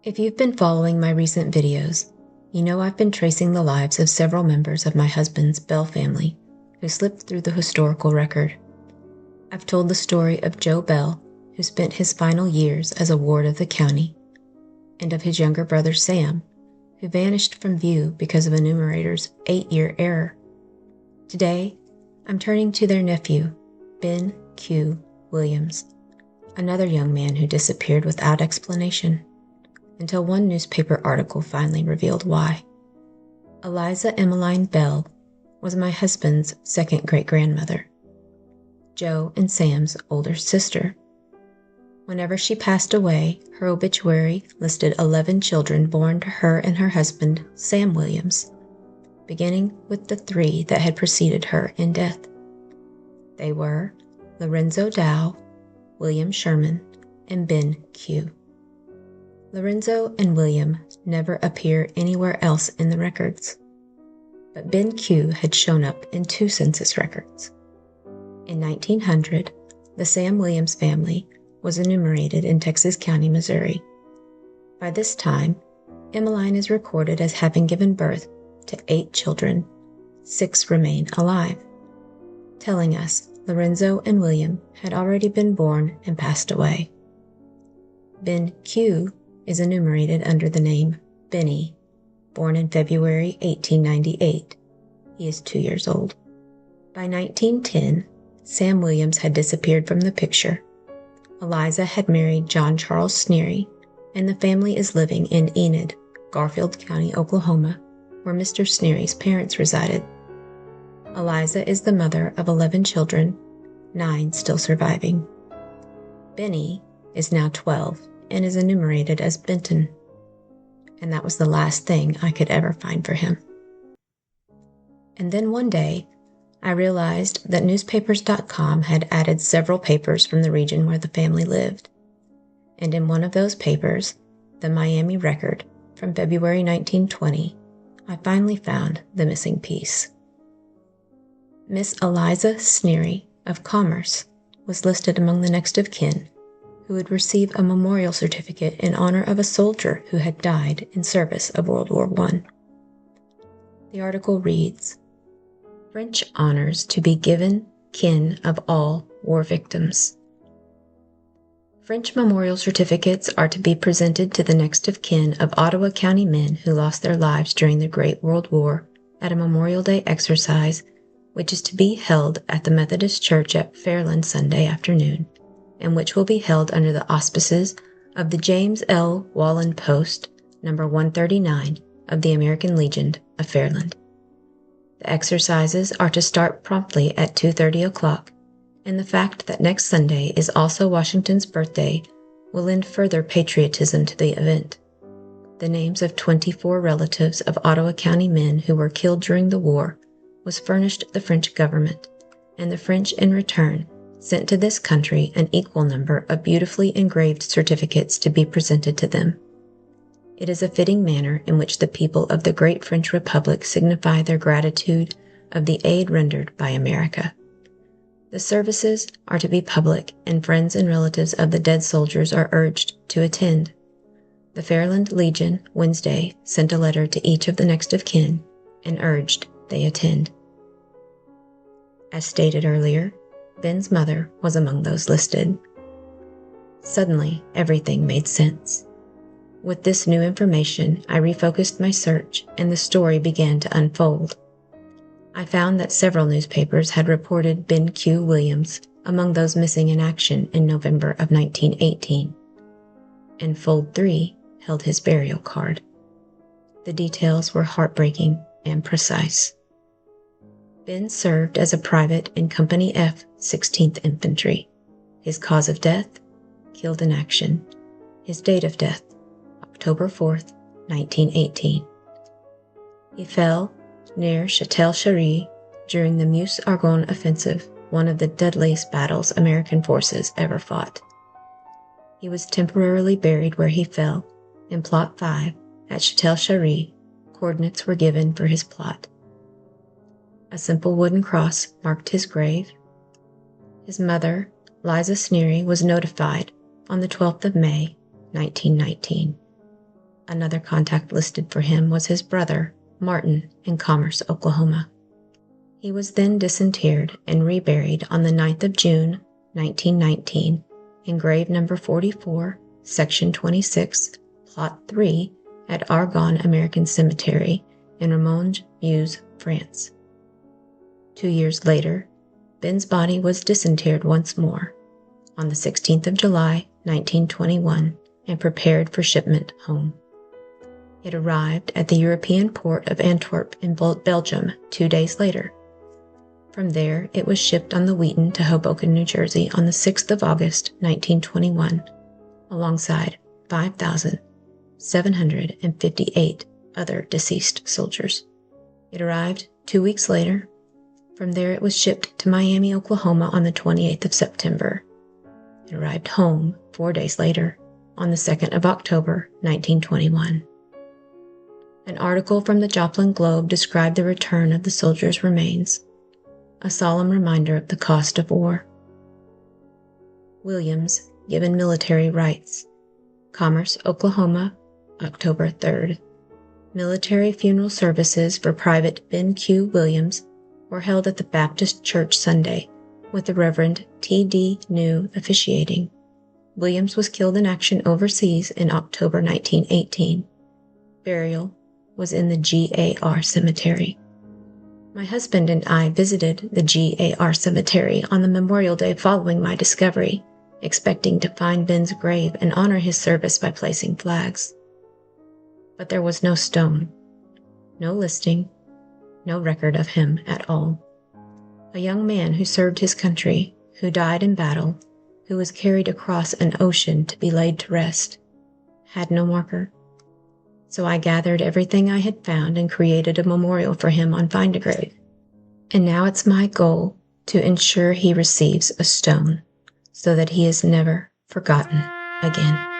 If you've been following my recent videos, you know I've been tracing the lives of several members of my husband's Bell family who slipped through the historical record. I've told the story of Joe Bell, who spent his final years as a ward of the county, and of his younger brother Sam, who vanished from view because of a numerator's 8-year error. Today, I'm turning to their nephew, Ben Q. Williams, another young man who disappeared without explanation, until one newspaper article finally revealed why. Eliza Emmeline Bell was my husband's second great-grandmother, Joe and Sam's older sister. Whenever she passed away, her obituary listed 11 children born to her and her husband, Sam Williams, beginning with the 3 that had preceded her in death. They were Lorenzo Dow, William Sherman, and Ben Q. Lorenzo and William never appear anywhere else in the records, but Ben Q had shown up in 2 census records. In 1900, the Sam Williams family was enumerated in Texas County, Missouri. By this time, Emmeline is recorded as having given birth to 8 children. 6 remain alive, telling us Lorenzo and William had already been born and passed away. Ben Q is enumerated under the name Benny, born in February 1898. He is 2 years old. By 1910, Sam Williams had disappeared from the picture. Eliza had married John Charles Sneary, and the family is living in Enid, Garfield County, Oklahoma, where Mr. Sneary's parents resided. Eliza is the mother of 11 children, 9 still surviving. Benny is now 12 and is enumerated as Benton, and that was the last thing I could ever find for him. And then one day, I realized that newspapers.com had added several papers from the region where the family lived, and in one of those papers, the Miami Record from February 1920, I finally found the missing piece. Miss Eliza Sneary of Commerce was listed among the next of kin who would receive a memorial certificate in honor of a soldier who had died in service of World War I. The article reads, "French honors to be given kin of all war victims." French memorial certificates are to be presented to the next of kin of Ottawa County men who lost their lives during the Great World War at a Memorial Day exercise, which is to be held at the Methodist Church at Fairland Sunday afternoon, and which will be held under the auspices of the James L. Wallen Post, number 139 of the American Legion of Fairland. The exercises are to start promptly at 2:30 o'clock, and the fact that next Sunday is also Washington's birthday will lend further patriotism to the event. The names of 24 relatives of Ottawa County men who were killed during the war was furnished the French government, and the French in return sent to this country an equal number of beautifully engraved certificates to be presented to them. It is a fitting manner in which the people of the great French Republic signify their gratitude of the aid rendered by America. The services are to be public, and friends and relatives of the dead soldiers are urged to attend. The Fairland Legion Wednesday sent a letter to each of the next of kin and urged they attend. As stated earlier, Ben's mother was among those listed. Suddenly, everything made sense. With this new information, I refocused my search, and the story began to unfold. I found that several newspapers had reported Ben Q. Williams among those missing in action in November of 1918, and Fold 3 held his burial card. The details were heartbreaking and precise. Ben served as a private in Company F, 16th Infantry. His cause of death? Killed in action. His date of death? October 4th, 1918. He fell near Châtel-Chery during the Meuse-Argonne offensive, one of the deadliest battles American forces ever fought. He was temporarily buried where he fell, in Plot 5 at Châtel-Chery. Coordinates were given for his plot. A simple wooden cross marked his grave. His mother, Liza Sneary, was notified on the 12th of May, 1919. Another contact listed for him was his brother, Martin, in Commerce, Oklahoma. He was then disinterred and reburied on the 9th of June, 1919, in grave number 44, section 26, plot 3, at Argonne American Cemetery in Romange, Meuse, France. 2 years later, Ben's body was disinterred once more, on the 16th of July, 1921, and prepared for shipment home. It arrived at the European port of Antwerp in Belgium 2 days later. From there, it was shipped on the Wheaton to Hoboken, New Jersey on the 6th of August, 1921, alongside 5,758 other deceased soldiers. It arrived 2 weeks later. From there, it was shipped to Miami, Oklahoma on the 28th of September. It arrived home 4 days later, on the 2nd of October, 1921. An article from the Joplin Globe described the return of the soldiers' remains, a solemn reminder of the cost of war. Williams given military rights. Commerce, Oklahoma, October 3rd. Military funeral services for Private Ben Q. Williams were held at the Baptist Church Sunday, with the Reverend T.D. New officiating. Williams was killed in action overseas in October 1918. Burial was in the GAR Cemetery. My husband and I visited the GAR Cemetery on the Memorial Day following my discovery, expecting to find Ben's grave and honor his service by placing flags. But there was no stone, no listing, no record of him at all. A young man who served his country, who died in battle, who was carried across an ocean to be laid to rest, had no marker. So I gathered everything I had found and created a memorial for him on Find a Grave. And now it's my goal to ensure he receives a stone so that he is never forgotten again.